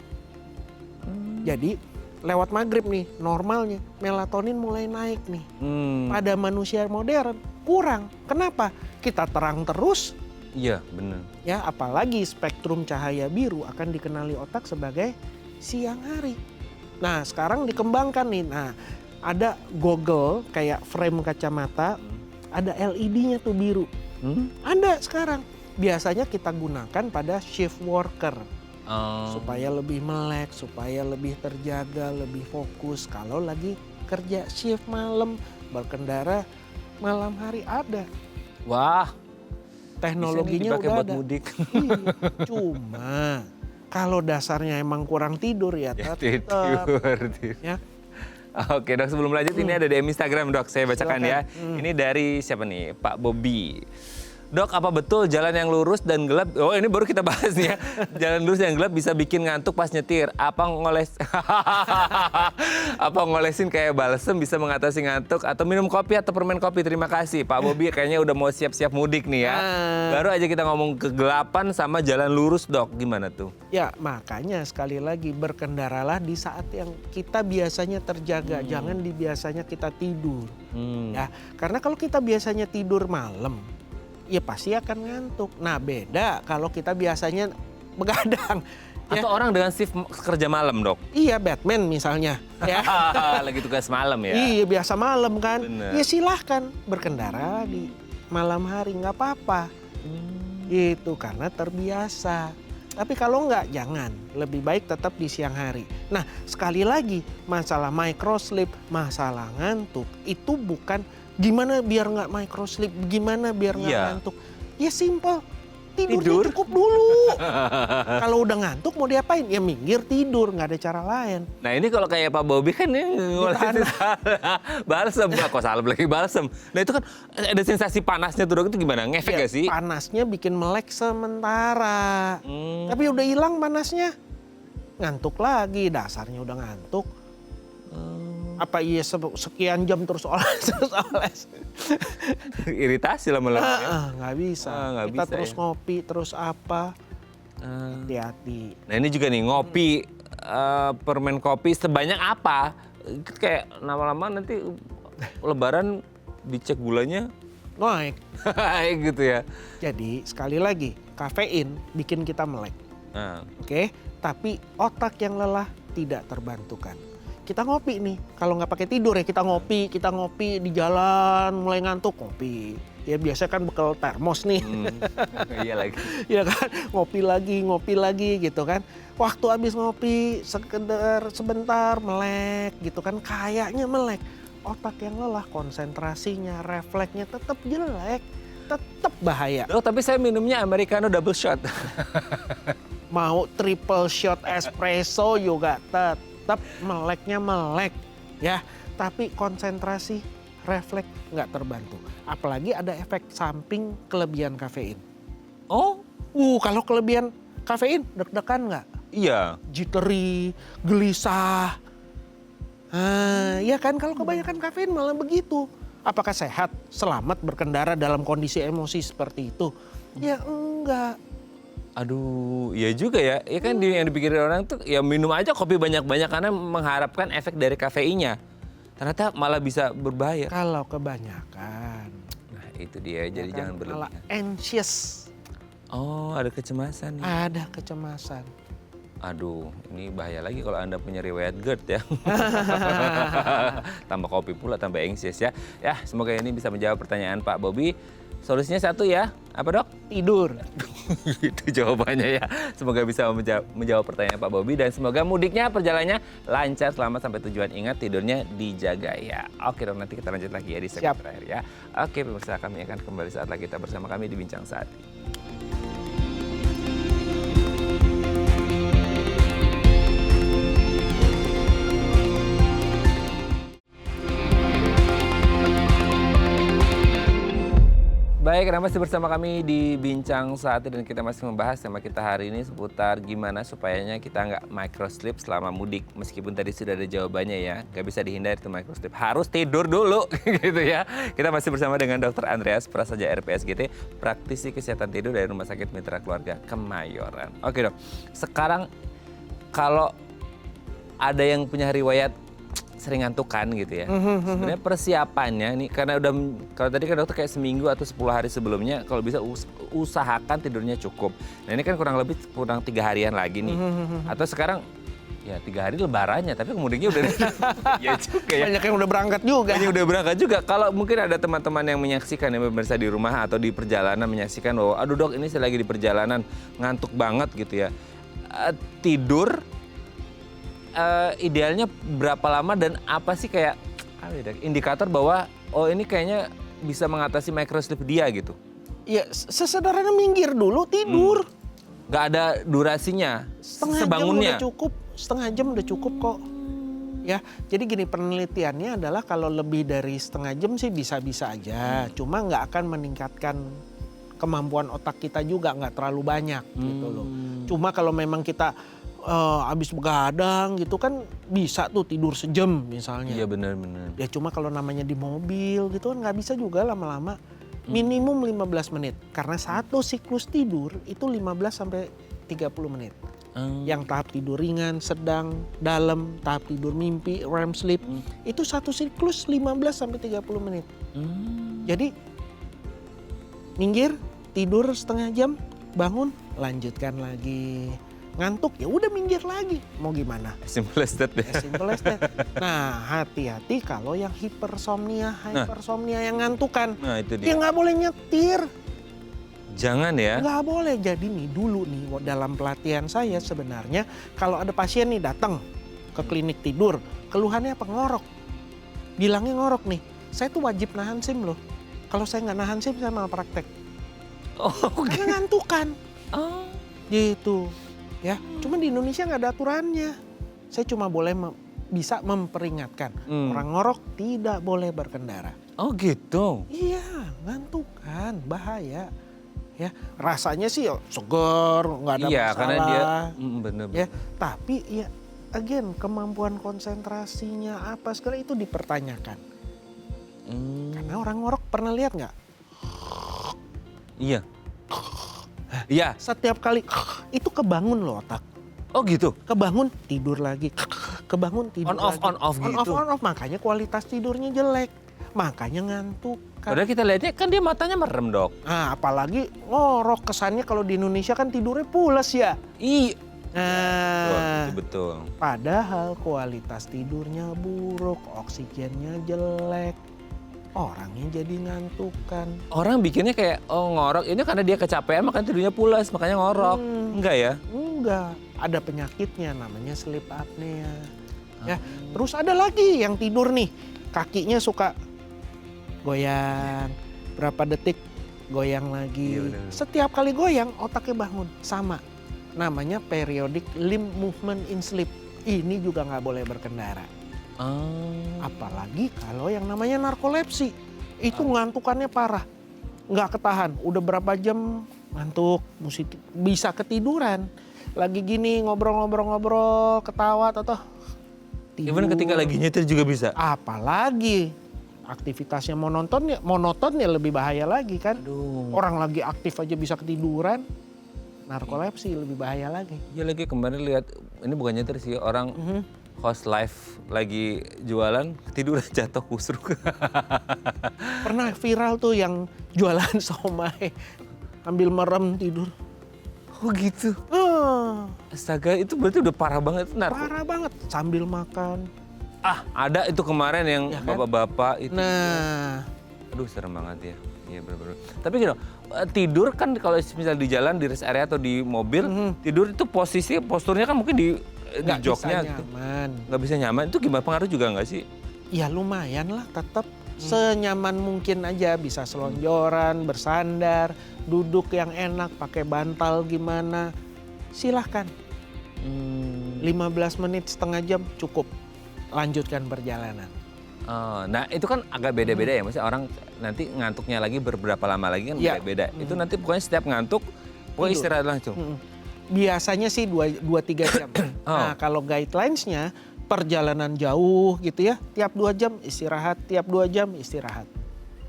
Jadi lewat maghrib nih normalnya melatonin mulai naik nih. Pada manusia modern kurang. Kenapa? Kita terang terus. Iya benar. Ya apalagi spektrum cahaya biru akan dikenali otak sebagai siang hari. Nah sekarang dikembangkan nih. Nah ada goggle kayak frame kacamata, ada LED-nya tuh biru. Ada sekarang. Biasanya kita gunakan pada shift worker. Supaya lebih melek, supaya lebih terjaga, lebih fokus. Kalau lagi kerja shift malam, berkendara malam hari ada. Wah, teknologinya bisa nih dipakai udah buat ada. mudik. Cuma kalau dasarnya emang kurang tidur ya tetap. Tidur. Ya. Oke dok, sebelum lanjut ini ada DM Instagram dok, saya bacakan ya. Ini dari siapa nih? Pak Bobby. Dok, apa betul jalan yang lurus dan gelap? Oh, ini baru kita bahas nih ya. Jalan lurus yang gelap bisa bikin ngantuk pas nyetir. Apa ngolesin kayak balsem bisa mengatasi ngantuk atau minum kopi atau permen kopi? Terima kasih. Pak Bobi kayaknya udah mau siap-siap mudik nih ya. Baru aja kita ngomong kegelapan sama jalan lurus, Dok. Gimana tuh? Ya, makanya sekali lagi berkendaralah di saat yang kita biasanya terjaga, jangan di biasanya kita tidur. Ya, karena kalau kita biasanya tidur malam, ya pasti akan ngantuk. Nah beda kalau kita biasanya begadang. Atau orang dengan shift kerja malam dok? Iya Batman misalnya. Ya. Lagi tugas malam ya? Iya biasa malam kan. Bener. Ya silahkan berkendara di malam hari nggak apa-apa. Itu karena terbiasa. Tapi kalau nggak jangan. Lebih baik tetap di siang hari. Nah sekali lagi masalah microsleep, masalah ngantuk itu bukan gimana biar nggak microsleep, gimana biar nggak ngantuk. Ya simple, Tidurnya cukup dulu. Kalau udah ngantuk mau diapain? Ya minggir tidur, nggak ada cara lain. Nah ini kalau kayak Pak Bobi kan ini ngolesin balsem, kok salah lagi balsem. Nah itu kan ada sensasi panasnya tuh dok, itu gimana? Ngefek Ya, gak sih? panasnya bikin melek sementara. Tapi udah hilang panasnya. Ngantuk lagi, dasarnya udah ngantuk. Apa iya sekian jam terus oles. Iritasi lama-lama. Ya? Nggak bisa. Nggak Kita bisa, terus ya. ngopi, terus apa. Hati-hati. Nah ini juga nih ngopi, permen kopi sebanyak apa? Kayak lama-lama nanti lebaran dicek gulanya Naik. gitu ya. Jadi sekali lagi, kafein bikin kita melek. Nah, Oke, tapi otak yang lelah tidak terbantukan. Kita ngopi nih, kalau nggak pakai tidur ya kita ngopi di jalan mulai ngantuk ngopi. Ya biasa kan bekal termos nih, iya lagi. ya kan ngopi lagi gitu kan. Waktu habis ngopi sekedar sebentar melek gitu kan, kayaknya melek. Otak yang lelah, konsentrasinya, refleksnya tetap jelek, tetap bahaya. Dok, tapi saya minumnya americano double shot. Mau triple shot espresso juga tetap meleknya melek ya, tapi konsentrasi refleks nggak terbantu. Apalagi ada efek samping kelebihan kafein. Oh, Kalau kelebihan kafein deg-degan nggak? iya. Jittery, gelisah. Ya kan kalau kebanyakan kafein malah begitu. Apakah sehat, selamat berkendara dalam kondisi emosi seperti itu? Ya enggak. Aduh, iya juga ya. Ya kan yang dipikirin orang tuh ya minum aja kopi banyak-banyak karena mengharapkan efek dari kafeinnya. Ternyata malah bisa berbahaya. Kalau kebanyakan. Nah itu dia, jadi Ya jangan kan, berlebihan. malah anxious, Oh, ada kecemasan nih. ada kecemasan. Aduh, ini bahaya lagi kalau Anda punya riwayat GERD ya. Tambah kopi pula, tambah anxious ya. Ya, semoga ini bisa menjawab pertanyaan Pak Bobi. Solusinya satu ya, apa dok? Tidur. Itu jawabannya ya. Semoga bisa menjawab pertanyaan Pak Bobi dan semoga mudiknya, perjalanannya lancar selamat sampai tujuan. Ingat tidurnya dijaga ya. Oke dong, nanti kita lanjut lagi ya di segmen Siap. terakhir ya. Oke pemirsa, kami akan kembali saat lagi kita bersama kami di Bincang Saat. Baik, Anda masih bersama kami di Bincang Saat dan kita masih membahas tema kita hari ini seputar gimana supayanya kita nggak microslip selama mudik. Meskipun tadi sudah ada jawabannya ya, nggak bisa dihindari itu microslip. Harus tidur dulu gitu ya. Kita masih bersama dengan Dr. Andreas Prasaja RPSGT, praktisi kesehatan tidur dari Rumah Sakit Mitra Keluarga Kemayoran. Oke dok, sekarang kalau ada yang punya riwayat sering ngantukan gitu ya. Sebenarnya persiapannya nih karena udah, kalau tadi kan dokter kayak seminggu atau 10 hari sebelumnya kalau bisa usahakan tidurnya cukup. Nah ini kan kurang 3 harian lagi nih. Atau sekarang ya 3 hari lebarannya tapi kemudiannya udah ya juga ya. Banyak yang udah berangkat juga. Banyak udah berangkat juga. Kalau mungkin ada teman-teman yang menyaksikan yang pemirsa di rumah atau di perjalanan menyaksikan bahwa aduh dok ini saya lagi di perjalanan ngantuk banget gitu ya. Tidur idealnya berapa lama dan apa sih kayak indikator bahwa oh ini kayaknya bisa mengatasi microslip dia gitu? Ya sesederhana minggir dulu tidur. Nggak ada durasinya, sebangunnya. Setengah jam udah cukup kok. Ya, jadi gini penelitiannya adalah kalau lebih dari setengah jam sih bisa-bisa aja. Cuma nggak akan meningkatkan kemampuan otak kita juga, nggak terlalu banyak gitu loh. Cuma kalau memang kita habis begadang gitu kan bisa tuh tidur sejam misalnya. Iya benar-benar. Ya cuma kalau namanya di mobil gitu kan nggak bisa juga lama-lama. Minimum 15 menit. Karena satu siklus tidur itu 15 sampai 30 menit. Yang tahap tidur ringan, sedang, dalam, tahap tidur mimpi, REM sleep. Itu satu siklus 15 sampai 30 menit. Jadi minggir, tidur setengah jam, bangun, lanjutkan lagi. Ngantuk ya udah minggir lagi, mau gimana? Simple as that ya. Simple as that. Nah hati-hati kalau yang hypersomnia yang ngantukan. Nah itu Dia dia. nggak boleh nyetir, Jangan ya. nggak boleh. Jadi nih dulu nih dalam pelatihan saya sebenarnya kalau ada pasien nih datang ke klinik tidur, keluhannya apa ngorok, bilangnya ngorok nih, saya tuh wajib nahan SIM loh. Kalau saya nggak nahan SIM saya malah praktek. Oh, karena ngantukan. Oh. Gitu. Ya, cuma di Indonesia nggak ada aturannya. Saya cuma boleh bisa memperingatkan. Orang ngorok tidak boleh berkendara. Oh gitu? Iya, ngantukan, bahaya. Ya, rasanya sih seger, nggak ada Iya, masalah. karena dia bener. Ya, tapi ya again kemampuan konsentrasinya apa segala itu dipertanyakan. Karena orang ngorok pernah lihat nggak? Iya. Iya. Setiap kali itu kebangun loh otak. Oh gitu? Kebangun tidur lagi, kebangun tidur On off, lagi. on off gitu? On off, makanya kualitas tidurnya jelek. Makanya ngantuk. Padahal kita lihatnya kan dia matanya merem, Dok. Nah, apalagi ngorok kesannya kalau di Indonesia kan tidurnya pules ya. Iya. Nah, Betul. padahal kualitas tidurnya buruk, oksigennya jelek. Orangnya jadi ngantukan. Orang bikinnya kayak, oh ngorok ini karena dia kecapean makanya tidurnya pulas, makanya ngorok. Enggak ya? Enggak, ada penyakitnya namanya sleep apnea. Ya, terus ada lagi yang tidur nih, kakinya suka goyang, berapa detik goyang lagi. Iya, benar. Setiap kali goyang otaknya bangun, sama. Namanya periodic limb movement in sleep. Ini juga nggak boleh berkendara. Apalagi kalau yang namanya narkolepsi. Itu ngantukannya parah. Nggak ketahan, udah berapa jam ngantuk, bisa ketiduran. Lagi gini ngobrol-ngobrol, ketawa atau tidur. Even ketika lagi nyetir juga bisa? Apalagi aktivitasnya monoton ya lebih bahaya lagi kan. Aduh. Orang lagi aktif aja bisa ketiduran. Narkolepsi lebih bahaya lagi. Ya lagi kemarin lihat, ini bukan nyetir sih, orang host live lagi jualan, ketiduran jatuh kusruk. Pernah viral tuh yang jualan somai, ambil merem tidur. Oh gitu? Ah, Astaga, itu berarti udah parah banget. parah banget, sambil makan. Ada itu kemarin yang Ya kan? bapak-bapak itu. Nah, Aduh serem banget ya. Iya bener-bener. Tapi gini, tidur kan kalau misalnya di jalan, di rest area atau di mobil, tidur itu posturnya kan mungkin di nggak joknya bisa gitu. nyaman. Nggak bisa nyaman, itu gimana, pengaruh juga nggak sih? Ya lumayan lah, tetap senyaman mungkin aja, bisa selonjoran, bersandar, duduk yang enak, pakai bantal gimana. Silahkan, 15 menit, setengah jam cukup. Lanjutkan perjalanan. Oh, nah itu kan agak beda-beda ya, maksudnya orang nanti ngantuknya lagi berapa lama lagi kan Iya. beda-beda. Itu nanti pokoknya setiap ngantuk, pokoknya Tidur. istirahat langsung. Biasanya sih 2-3 jam. Nah, kalau guidelines-nya perjalanan jauh gitu ya, tiap 2 jam istirahat, tiap 2 jam istirahat.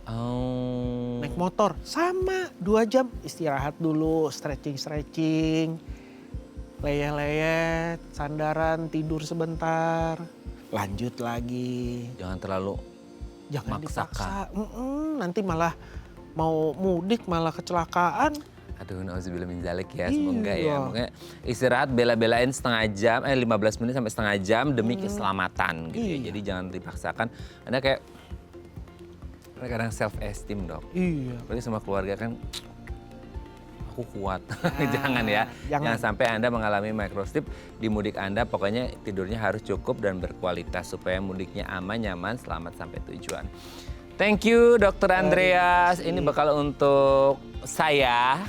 Oh. Naik motor sama 2 jam istirahat dulu, stretching, leyeh-leyeh, sandaran, tidur sebentar, lanjut lagi. Jangan terlalu Jangan maksakan. dipaksa. Nanti malah mau mudik malah kecelakaan. Aduh, nauzubillah min zalik ya, Iya. semoga ya. Makanya istirahat bela-belain setengah jam, 15 menit sampai setengah jam demi keselamatan gitu ya. Iya. Jadi jangan dipaksakan. Anda kayak kadang self esteem, Dok. Iya. Berarti sama keluarga kan, aku kuat. Nah, Jangan ya. jangan. Jangan sampai Anda mengalami microsleep di mudik Anda. Pokoknya tidurnya harus cukup dan berkualitas supaya mudiknya aman, nyaman, selamat sampai tujuan. Thank you, Dr. Andreas. Ini bakal untuk saya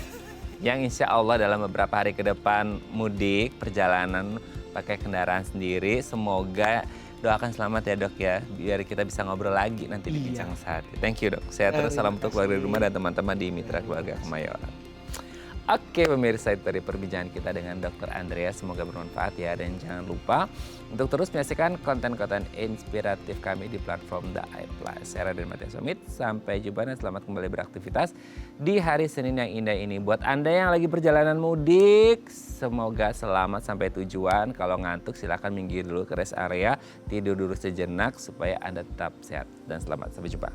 yang insya Allah dalam beberapa hari ke depan mudik, perjalanan pakai kendaraan sendiri. Semoga doakan selamat ya, Dok ya. Biar kita bisa ngobrol lagi nanti di Bincang Sehati. Thank you, Dok. Sehat terus, salam untuk keluarga di rumah dan teman-teman di Mitra Keluarga Kemayoran. Oke pemirsa, itu dari perbincangan kita dengan Dr. Andreas. Semoga bermanfaat ya. Dan jangan lupa untuk terus menyaksikan konten-konten inspiratif kami di platform The iPlus. Saya Raden Mathias Somit. Sampai jumpa dan selamat kembali beraktivitas di hari Senin yang indah ini. Buat Anda yang lagi perjalanan mudik, semoga selamat sampai tujuan. Kalau ngantuk silakan minggir dulu ke rest area. Tidur dulu sejenak supaya Anda tetap sehat dan selamat. Sampai jumpa.